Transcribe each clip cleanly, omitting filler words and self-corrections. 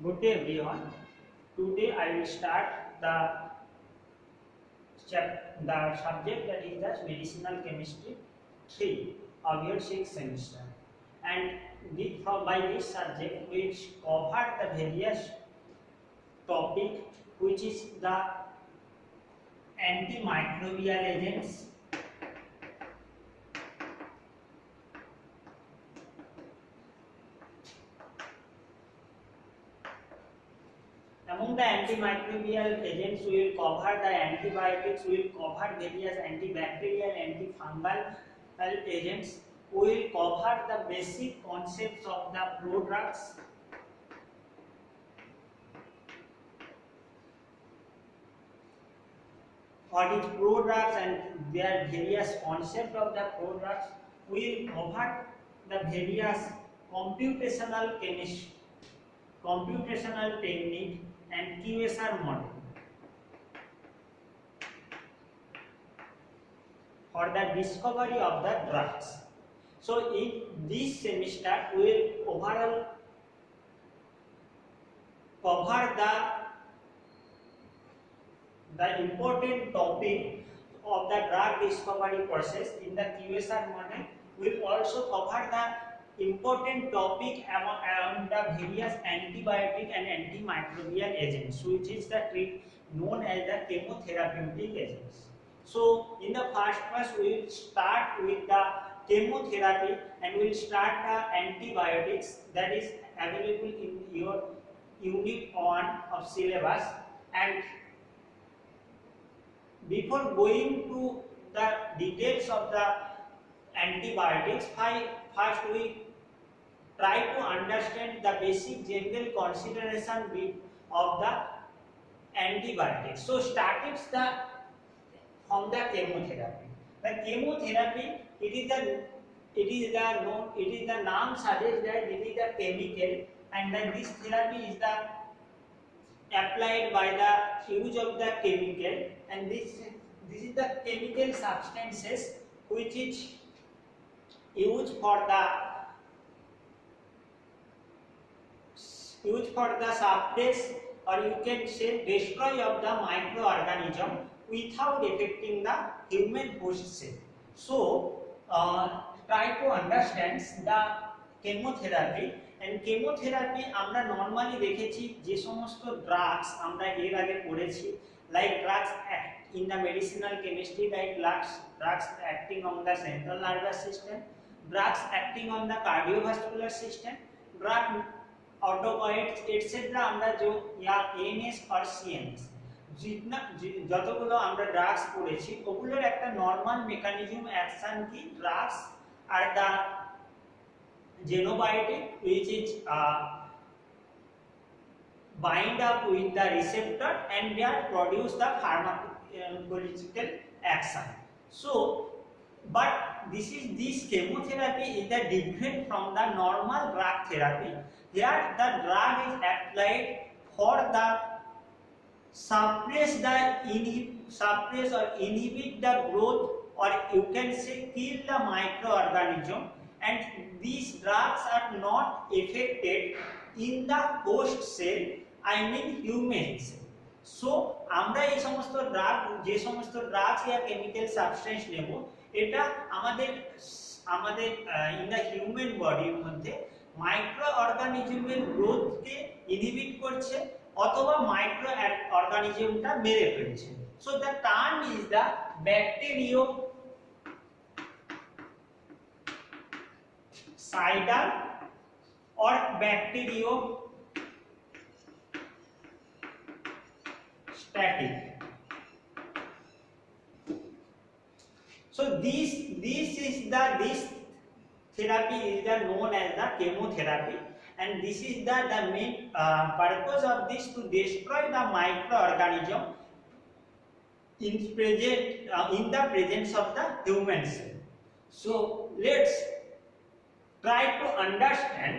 Good day everyone. Today I will start the subject that is the medicinal chemistry 3 of your 6th semester. And by this subject which cover the various topic which is the antimicrobial agents, among the antimicrobial agents, we will cover the antibiotics, we will cover various antibacterial, antifungal agents. We will cover the basic concepts of the prodrugs. What is prodrugs and their various concepts of the prodrugs. We will cover the various computational chemistry, computational technique and QSR model for the discovery of the drugs. So in this semester we will overall cover the important topic of the drug discovery process in the QSR model. We will also cover the important topic around the various antibiotic and antimicrobial agents, which is the known as the chemotherapeutic agents. So in the first class we will start with the chemotherapy and we will start the antibiotics that is available in your unit 1 of syllabus. And before going to the details of the antibiotics, first we try to understand the basic general consideration of the antibiotics. So starting from the chemotherapy. The chemotherapy, it is the name suggests that it is the chemical, and then this therapy is the applied by the use of the chemical, and this is the chemical substances which is used for the suppress, or you can say destroy of the microorganism without affecting the human host cell. So try to understand the chemotherapy. And chemotherapy আমরা normally দেখেছি যে সমস্ত drugs আমরা এর আগে পড়েছি, like drugs in the medicinal chemistry, like drugs acting on the central nervous system, drugs acting on the cardiovascular system, drug ऑटोकॉइड्स etcetera আমরা जो या एएनएस और सीएनएस যতগুলো আমরা ড্রাগস পড়েছি ওগুলোর একটা নরমাল মেকানিজম অ্যাকশন কি, drugs are the xenobiotic which is bind up with the receptor and they are produce the pharmacological action. So but this chemotherapy is the different from the normal drug therapy. Here the drug is applied for the suppress or inhibit the growth, or you can say kill the microorganism, and these drugs are not affected in the host cell, I mean human cell. So আমরা এই সমস্ত drug যে সমস্ত drugs या chemical substance নেব, এটা আমাদের in the human বডির মধ্যে মাইক্রো অর্গানিজমের গ্রোথকে ইনহিবিট করছে অথবা মাইক্রো অর্গানিজমটা মেরে ফেলছে। So the term is the bacteriocidal or bacteriostatic. So this therapy is known as the chemotherapy, and this is the main purpose of this to destroy the microorganism in the presence of the human cell. So let's try to understand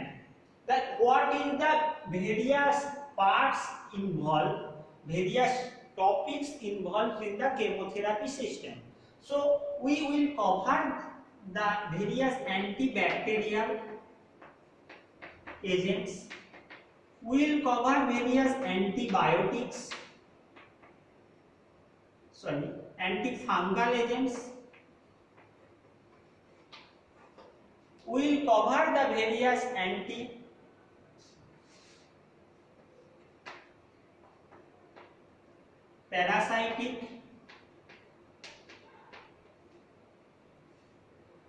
that what is the various parts involved, various topics involved in the chemotherapy system. So we will cover the various antibacterial agents, will cover various antibiotics, antifungal agents, will cover the various anti-parasitic,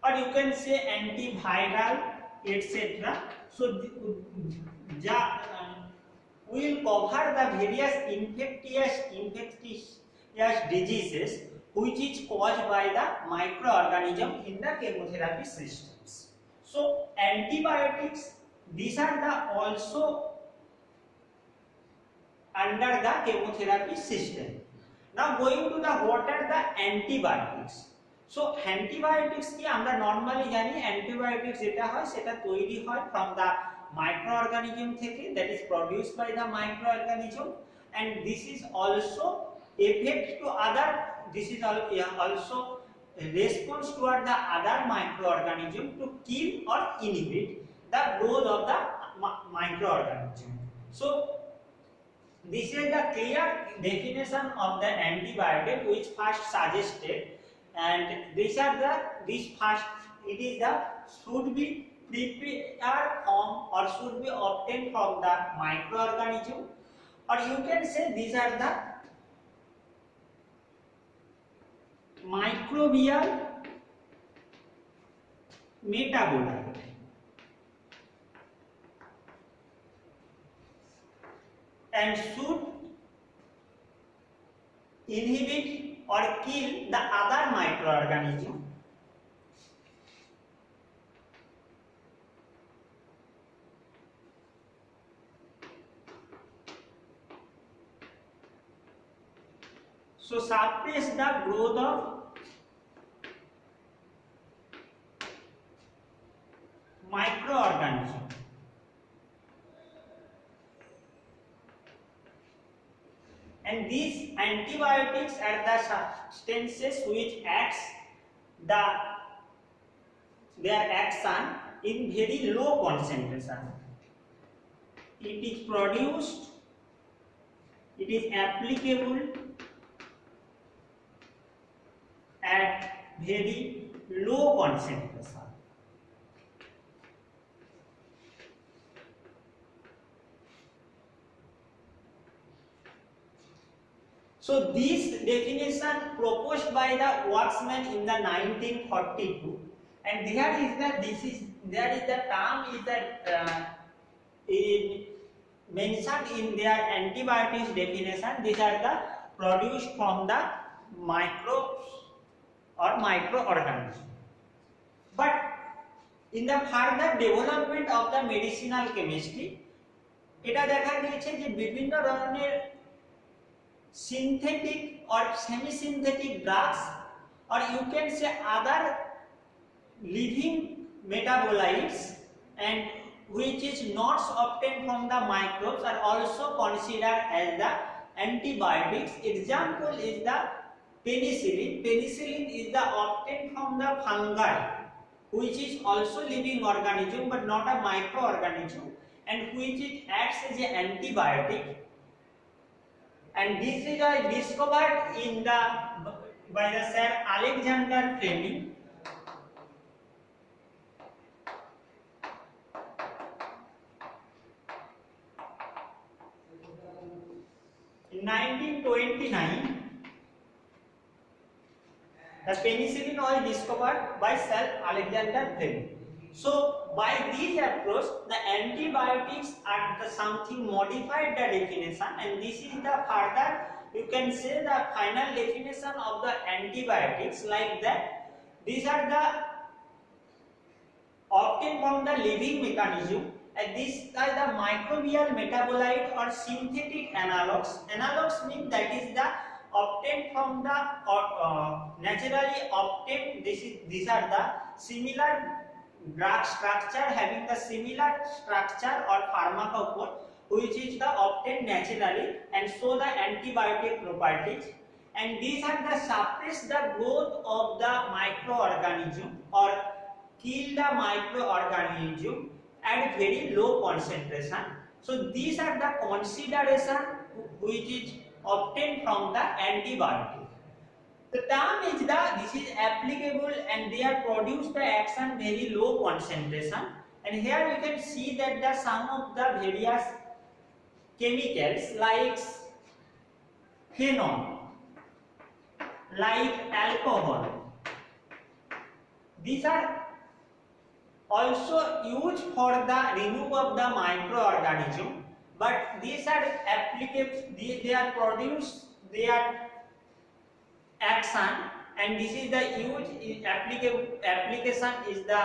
or you can say antiviral, etc. So will cover the various infectious diseases which is caused by the microorganism in the chemotherapy systems. So antibiotics, these are the also under the chemotherapy system. Now going to the what are the antibiotics. So antibiotics কি আমরা normally জানি antibiotics যেটা হয় সেটা তৈরি হয় from the microorganism থেকে, that is produced by the microorganism, and this is also effect to other, this is also response toward the other microorganism to kill or inhibit the growth of the microorganism. So this is the clear definition of the antibiotic which first suggested, and these are the it is the should be prepared from or should be obtained from the microorganism, or you can say these are the microbial metabolite, and should inhibit or kill the other microorganism so suppress the growth of microorganism. And these antibiotics are the substances which acts their action in very low concentration. It is produced, it is applicable at very low concentration. So this definition proposed by the Waxman in the 1942, and there is the term is that mentioned in their antibiotics definition. These are the produced from the microbes or microorganisms. But in the further development of the medicinal chemistry, এটা দেখা গিয়েছে যে বিভিন্ন ধরনের synthetic or semi-synthetic drugs, or you can say other living metabolites, and which is not obtained from the microbes, are also considered as the antibiotics. Example is the penicillin. Penicillin is the obtained from the fungi, which is also living organism but not a microorganism, and which it acts as an antibiotic. And this is discovered by the Sir Alexander Fleming in 1929. The penicillin was discovered by Sir Alexander Fleming. So by this approach, the antibiotics are something modified the definition, and this is the further, you can say, the final definition of the antibiotics, like that these are the obtained from the living mechanism, and these are the microbial metabolite or synthetic analogs. Analogs mean that is the obtained from the naturally obtained. These are the similar drug structure, having the similar structure or pharmacophore, which is the obtained naturally and show the antibiotic properties, and these are the suppress the growth of the microorganism or kill the microorganism at very low concentration. So these are the consideration which is obtained from the antibiotic. The term is this is applicable and they are produce the action very low concentration, and here you can see that the some of the various chemicals like phenol, like alcohol, these are also used for the removal of the microorganism, but these are applicable, they are produced, they are action, and this is the huge application is the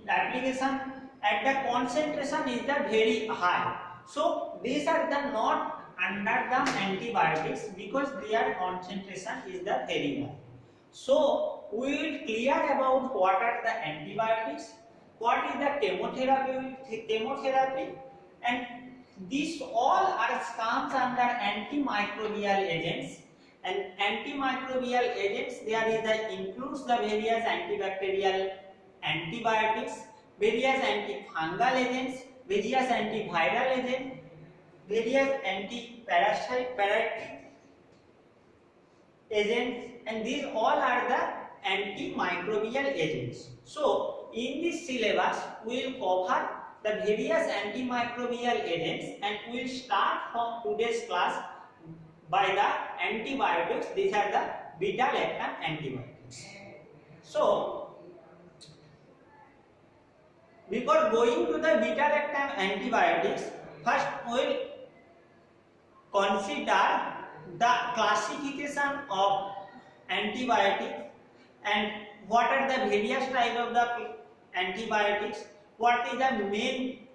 application at the concentration is the very high. So these are the not under the antibiotics because their concentration is the very high. So we will clear about what are the antibiotics, what is the chemotherapy, and these all are comes under antimicrobial agents. And antimicrobial agents, there is the includes the various antibacterial antibiotics, various antifungal agents, various antiviral agents, various antiparasitic agents, and these all are the antimicrobial agents. So in this syllabus we will cover the various antimicrobial agents, and we will start from today's class by the antibiotics. These are the beta-lactam antibiotics. So before going to the beta-lactam antibiotics, first we will consider the classification of antibiotics and what are the various types of the antibiotics, what is the main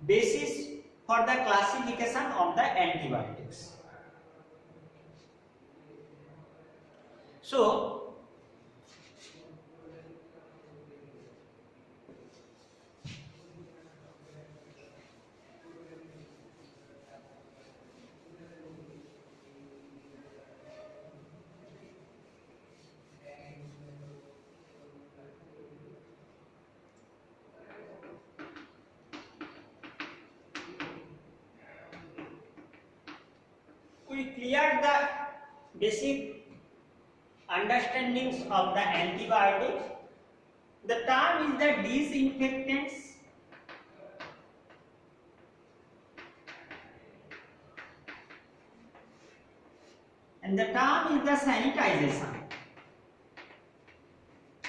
basis for the classification of the antibiotics. So we cleared the basic understandings of the antibiotics. The term is the disinfectants, and the term is the sanitization.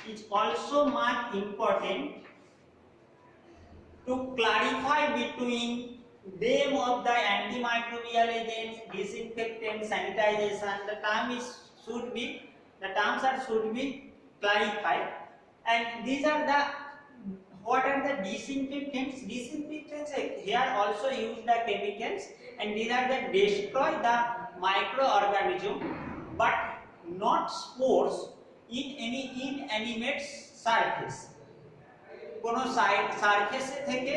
It's also much important to clarify between them of the antimicrobial agents, disinfectant, sanitization. The terms should be clarified. And these are the what are the disinfectants? Disinfectants here also use the chemicals, and these are the destroy the microorganism, but not spores in any inanimate surface. কোনো সারফেসে থেকে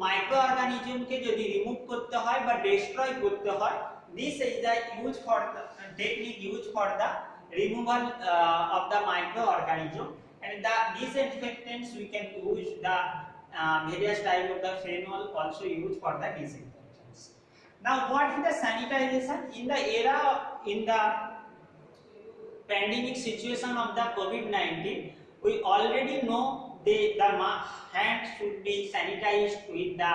মাইক্রোঅর্গানিজমকে যদি remove করতে হয় বা destroy করতে হয়, this is the use for the technique used for the removal of the microorganism, and the disinfectants we can use the various type of the phenol also used for the disinfectants. Now what is the sanitization? In the pandemic situation of the COVID-19, we already know the hand should be sanitized with the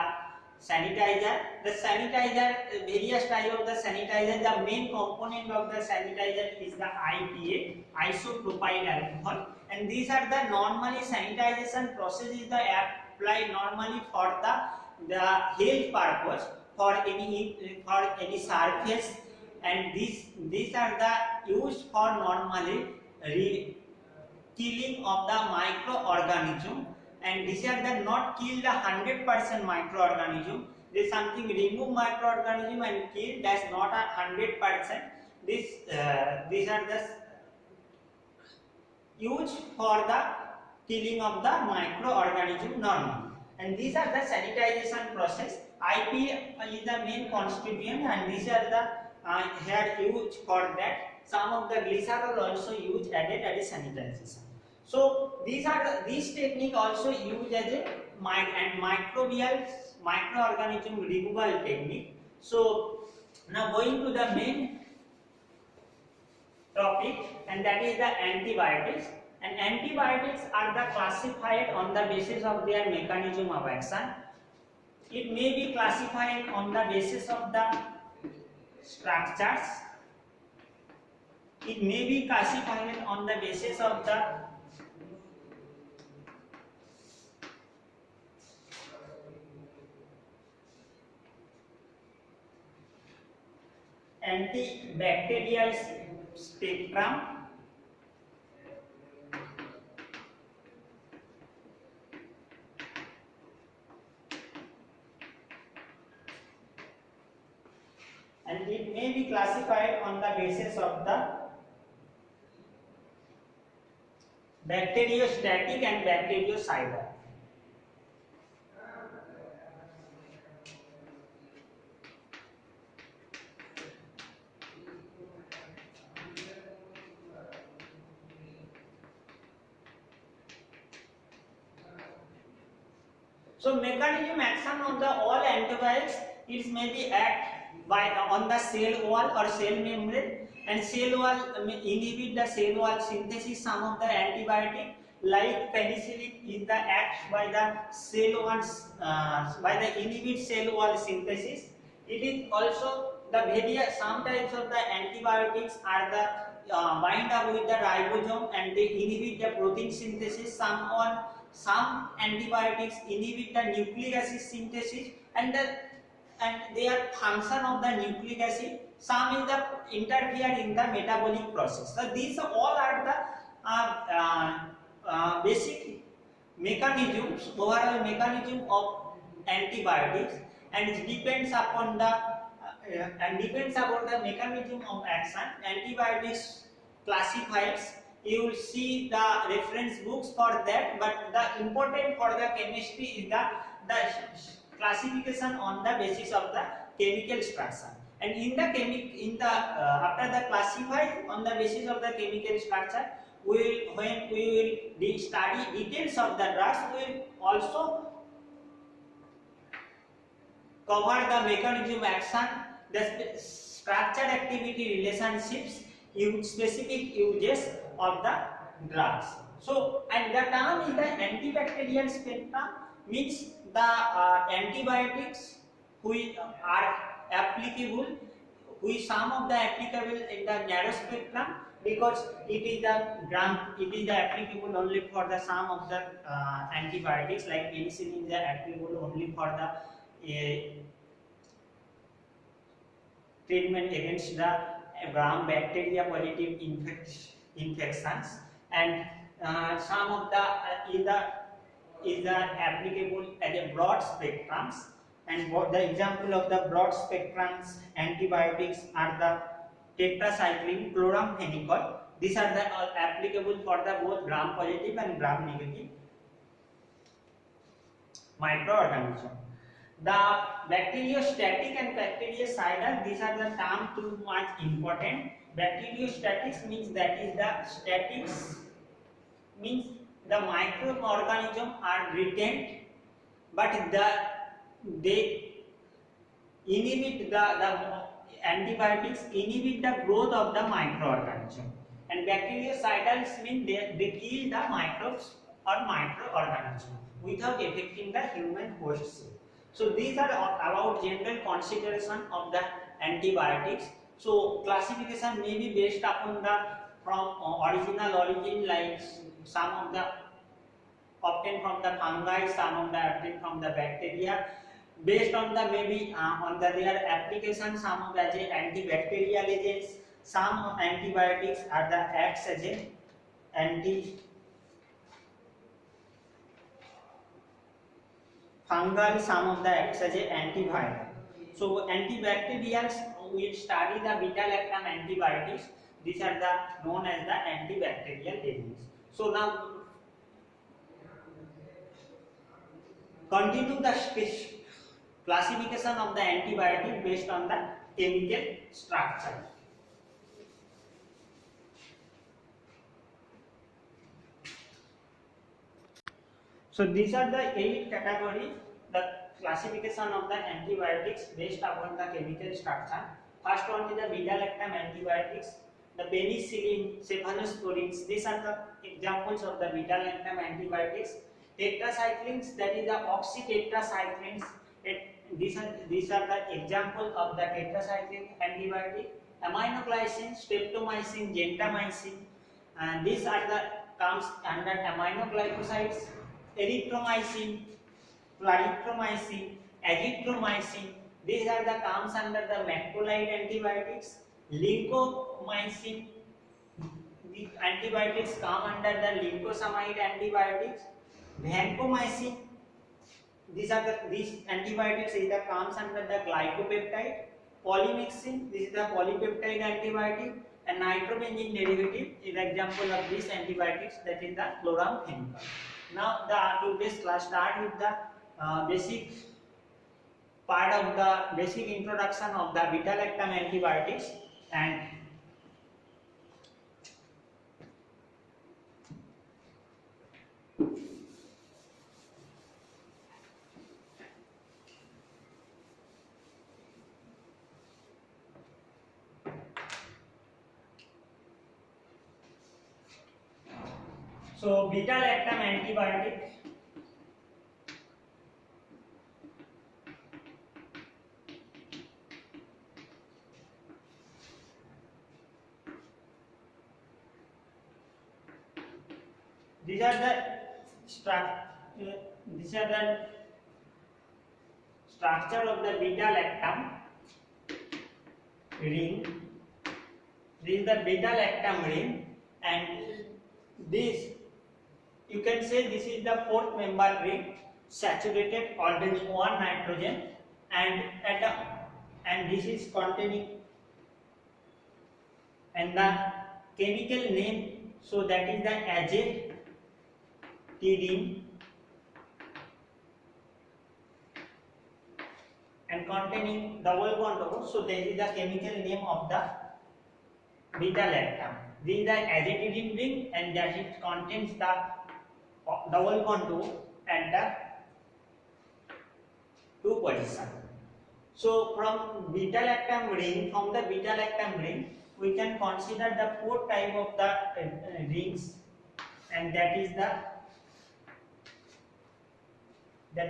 sanitizer. The sanitizer, various type of the sanitizer, the main component of the sanitizer is the IPA, isopropyl alcohol, and these are the normally sanitization process is the applied normally for the health purpose for any surface, and these are the used for normally killing of the microorganism, and these are the not kill the 100% microorganism. This something remove microorganism and kill, that's not a 100%. These are the used for the killing of the microorganism normally, and these are the sanitization process. IPA is the main constituent, and these are the here used for that. Some of the glycerol also used added as sanitization. So these technique also used as a microorganism removal technique. So now going to the main topic, and that is the antibiotics. And antibiotics are the classified on the basis of their mechanism of action. It may be classified on the basis of the structures. It may be classified on the basis of the antibacterial spectrum, and it may be classified on the basis of the bacteriostatic and bactericidal. So mechanism action of the all antibiotics, it may be act by on the cell wall or cell membrane, and cell wall inhibit the cell wall synthesis. Some of the antibiotic like penicillin is the act by the cell wall by the inhibit cell wall synthesis. It is also the various some types of the antibiotics are the bind up with the ribosome and they inhibit the protein synthesis. Some antibiotics inhibit the nucleic acid synthesis and their function of the nucleic acid. Some is the interfere in the metabolic process. So these all are the basic mechanisms, overall mechanism of antibiotics, and it depends upon the mechanism of action. Antibiotics classifies. You will see the reference books for that, but the important for the chemistry is the classification on the basis of the chemical structure. And after the classified on the basis of the chemical structure, when we will study details of the drugs, we will also cover the mechanism action, the structure activity relationships, specific uses of the drugs. So, and the term is the antibacterial spectrum, means the antibiotics which are applicable, which some of the applicable in the narrow spectrum, because it is the applicable only for the some of the antibiotics like penicillin is applicable only for the treatment against the gram-bacteria positive infections, and some of the is applicable as a broad spectrums. And the example of the broad spectrums antibiotics are the tetracycline, chloramphenicol. These are the applicable for the both gram-positive and gram-negative microorganism. The bacteriostatic and bactericidal, these are the terms too much important. Bacteriostatics means that is the statics, means the microorganisms are retained, but they inhibit the antibiotics inhibit the growth of the microorganism. And bactericidals mean they kill the microbes or microorganism without affecting the human host cell. So these are about general consideration of the antibiotics. So classification may be based upon the from original origin, like some of the obtained from the fungi, some of the obtained from the bacteria. Based on the maybe on their application, some of the antibacterial agents, some antibiotics are the acts as a fungal, some of the acts as a antiviral. So antibacterials, we will study the beta-lactam antibiotics. These are the known as the antibacterial agents. So now continue the classification of the antibiotic based on the chemical structure. So these are the 8 category, the classification of the antibiotics based upon the chemical structure. First one is the beta-lactam antibiotics, the penicillin, cephalosporins. These are the examples of the beta-lactam antibiotics. Tetracyclines, that is the oxytetracyclines. These are the example of the tetracycline antibiotic. Aminoglycine, streptomycin, gentamicin, and these are the comes under aminoglycosides. Erythromycin, clarithromycin, azithromycin. These are the comes under the macrolide antibiotics. Lincomycin, the antibiotics come under the lincosamide antibiotics. Vancomycin, these antibiotics is the comes under the glycopeptide. Polymyxin, this is the polypeptide antibiotic, and nitrobenzene derivative is example of these antibiotics, that is the chloramphenicol. Now today's class start with the basic part of the basic introduction of the beta-lactam antibiotics. And so beta-lactam antibiotic, these are the structure of the beta-lactam ring. This is the beta-lactam ring, and this you can say this is the fourth member ring, saturated containing 1 nitrogen, and this is containing, and the chemical name, so that is the azatidine, and containing double bond O, so that is the chemical name of the beta-lactam. This is the azatidine ring, and that it contains the double bond O at the 2 position. So from beta-lactam ring, we can consider the 4 type of the rings, and that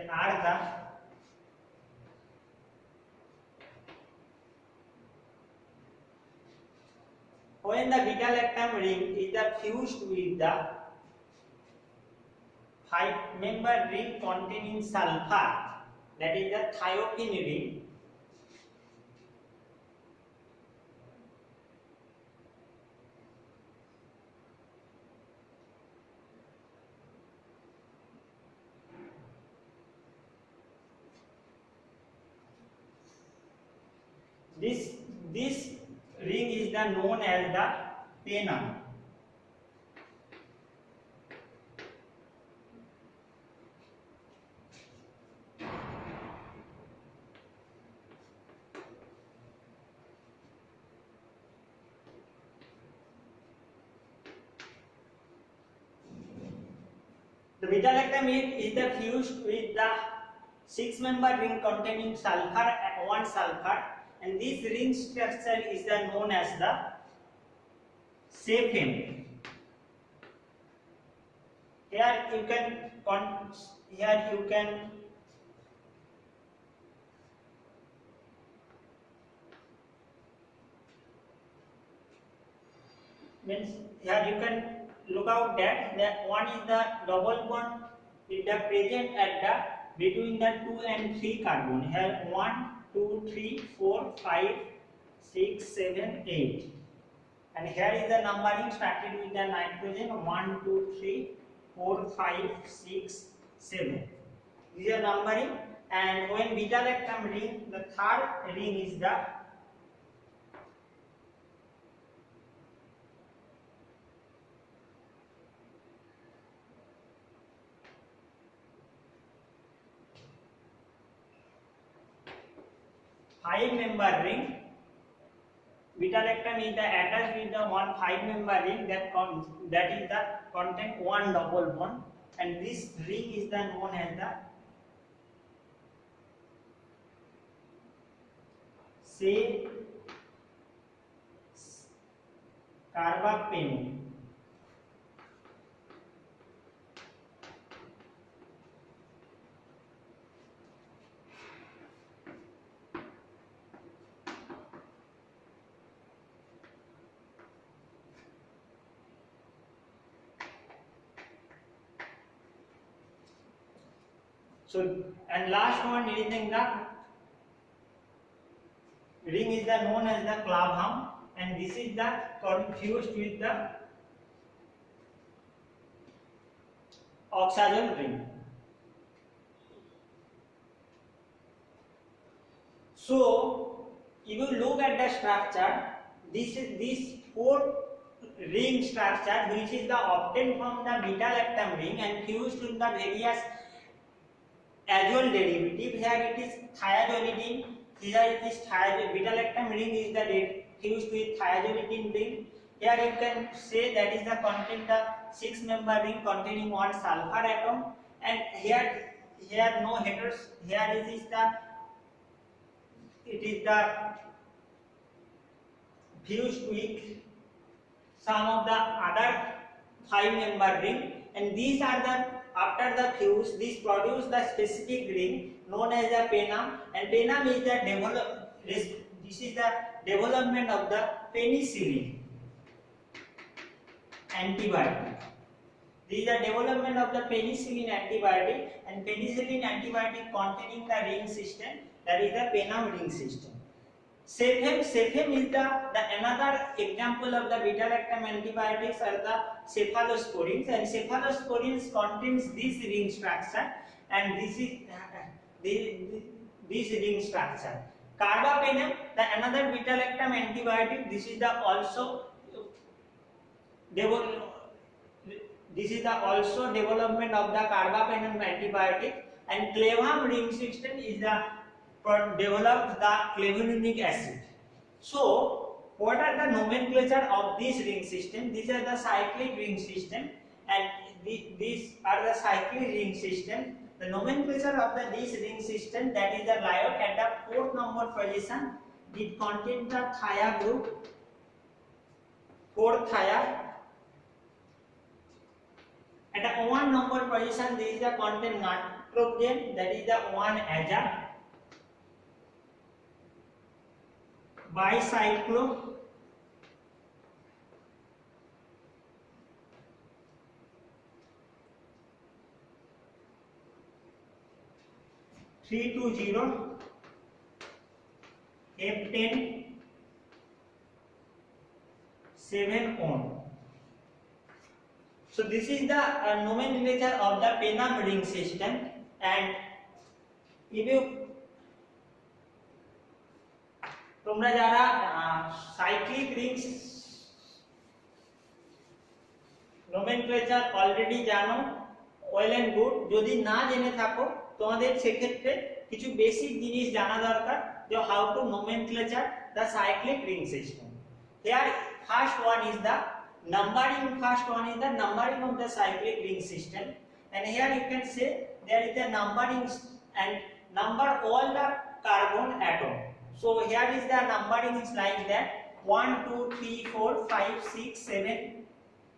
are the when the beta-lactam ring is fused with the 5-member ring containing sulfur, that is the thiophene ring. This ring is known as the penum. The beta-lactam is fused with the 6-member ring containing sulfur, 1 sulfur, and this ring structure is known as the cephem. Here you can look out that one is the double bond is present at between the 2 and 3 carbon. Here 1, 2, 3, 4, 5, 6, 7, 8, and here is the numbering started with the nitrogen 1, 2, 3, 4, 5, 6, 7. These are numbering, and when beta-lactam ring, the third ring is the five-member ring. Beta-lactam is attached with the 1 5-member ring that contain 1 double bond. and this ring is the known as the say carbapenem. So, and last one is the ring is the known as the clavum, and this is the confused with the oxazole ring. So, if you look at the structure, this four ring structure, which is the obtained from the beta-lactam ring and fused with the various azole derivative. Here it is thiazolidine. Here it is beta-lactam ring is the fused with thiazolidine ring. Here you can say that is the content of 6-member ring containing one sulfur atom, and here no heteros. Here it is the fused with some of the other 5-member ring, and these are the after the fuse, this produce the specific ring known as the penum, and penum is the this is the development of the penicillin antibiotic. This is the development of the penicillin antibiotic, and penicillin antibiotic containing the ring system, that is the penum ring system. Cephem is the another example of the beta-lactam antibiotics are the cephalosporins, and cephalosporins contains this ring structure, and this is this ring structure. Carbapenem, the another beta-lactam antibiotic, this is the also development of the carbapenem antibiotic, and clavum ring system is the develops the clavulanic acid. So, what are the nomenclature of this ring system? These are the cyclic ring system, and these are the cyclic ring system. The nomenclature of this ring system, that is the Lyote at the 4th number position, it contains the thia group, 4 thia. At the 1 number position, this is the content nitrogen, that is the 1 aza. Bicyclo, (320) F10 7-on. So this is the nomenclature of the penum ring system, and if you তোমরা যারা cyclic Rings nomenclature already জানো, well and good. যদি না জেনে থাকো তোমাদের সেক্ষেত্রে কিছু বেসিক জিনিস জানা দরকার, যে how to nomenclature the cyclic ring system. Here first one is the numbering. First one is the numbering of the cyclic ring system, and here you can say there is the numbering and number all the carbon atom. So here is the numbering is like that 1 2 3 4 5 6 7,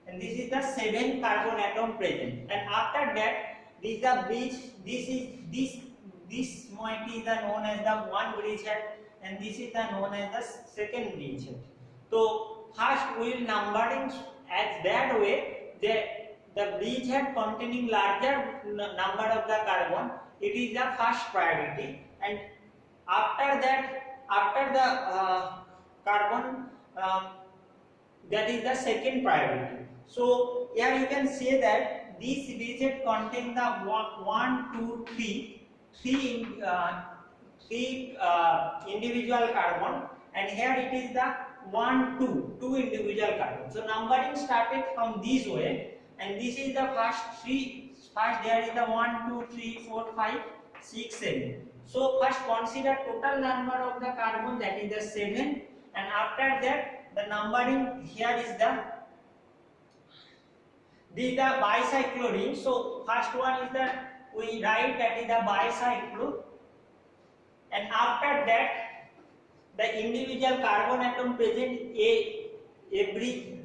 and this is the 7 carbon atom present, and after that this is the bridge. This moiety is the known as the one bridgehead, and this is the known as the second bridgehead. So first we will numbering as that way that the bridgehead containing larger number of the carbon, it is the first priority, and after that, after the carbon, that is the second priority. So here you can say that this bridgehead contain the 1 2 3 individual carbon, and here it is the 1 2 individual carbon. So numbering started from this way, and this is the first there is the 1 2 3 4 5 6 7. So first consider total number of the carbon, that is the 7, and after that the numbering here is This is the bicyclo-ring. So first one is that we write that is the bicyclo, and after that the individual carbon atom present a bridge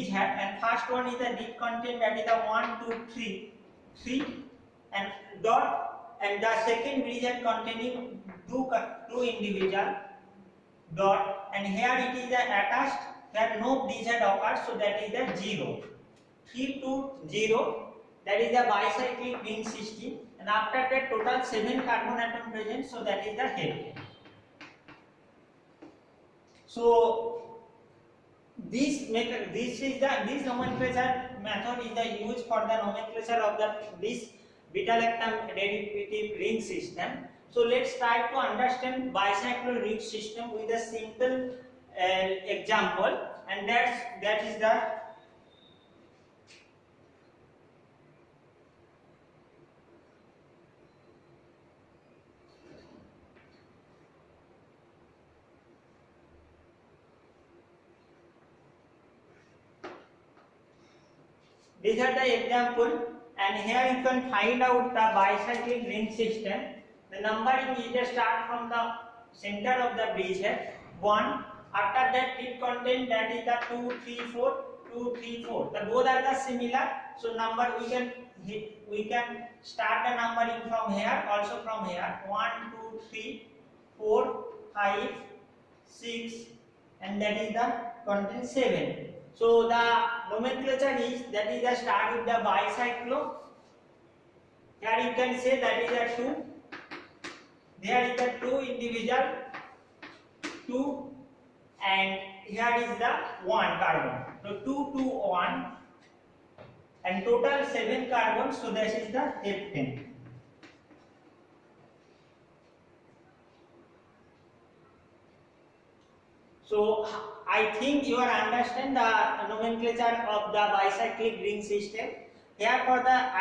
hat, and first one is the deep content, that is the 1 2 3 and dot, and the second bridge hat containing two individual dot, and here it is attached, here no bridge hat occurs, so that is the 0 3 to 0, that is the bicyclic ring system, and after that total 7 carbon atom present, so that is the head. So this nomenclature method is the used for the nomenclature of this beta-lactam derivative ring system. So let's try to understand bicyclic ring system with a simple example, and that is the these are the example, and here you can find out the bicyclic ring system. The numbering is the start from the center of the bridge head 1. After that it contain, that is the 2 3 4 2 3 4. The both are the similar. So number we can start the numbering from here, also from here 1 2 3 4 5 6, and that is the content 7. So the nomenclature is, that is the start with the bicyclo. Here you can say that is a 2. There is the 2 individual 2, and here is the 1 carbon. So 2 2 1, and total 7 carbons. So this is the F10. So I think you understand the nomenclature of the bicyclic ring system. Here for the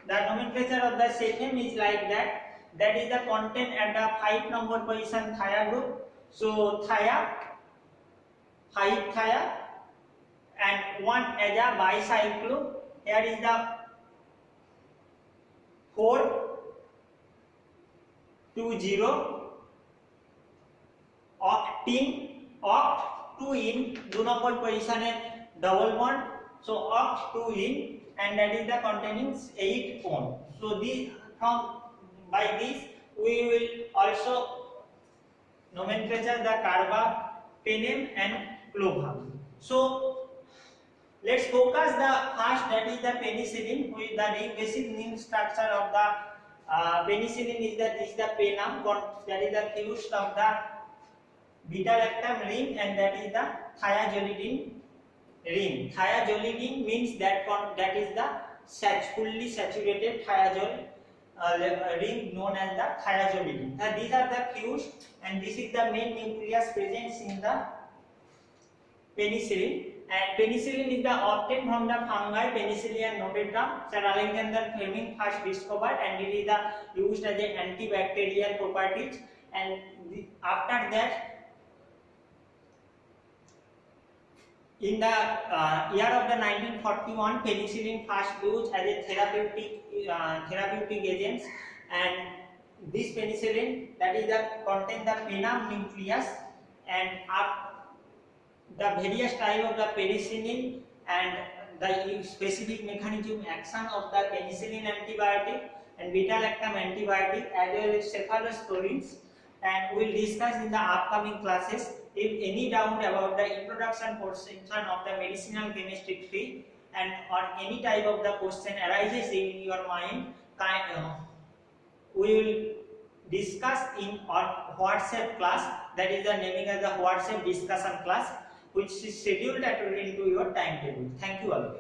nomenclature of the system is like that. That is the content at the 5 number position thia group. So thia, 5 thia, and 1 as a bicyclo. Here is the 4 2 0 octene, oct 2 in 2 number position double bond. So oct 2 in, and that is the containing 8 on. So this by this we will also nomenclature the carbapenem and clovum. So let's focus the first, that is the penicillin. With the basic name structure of the penicillin is that this is the penum, that is the fused of the beta-lactam ring, and that is the thiazolidine ring. Thiazolidine means that is the fully saturated thiazole ring known as the thiazolidine. These are the fused, and this is the main nucleus present in the penicillin. And penicillin is the obtained from the fungi Penicillium notatum. Sir Alexander Fleming first discovered, and it is used as an antibacterial properties. And after that, in the year of the 1941, penicillin first used as a therapeutic agents, and this penicillin, that is contain the penum nucleus, and the various type of the penicillin and the specific mechanism action of the penicillin antibiotic and beta-lactam antibiotic as well as cephalosporins, and we will discuss in the upcoming classes. If any doubt about the introduction portion of the medicinal chemistry 3 and or any type of the question arises in your mind, we will discuss in our WhatsApp class, that is the naming as the WhatsApp discussion class, which is scheduled according to your timetable. Thank you all.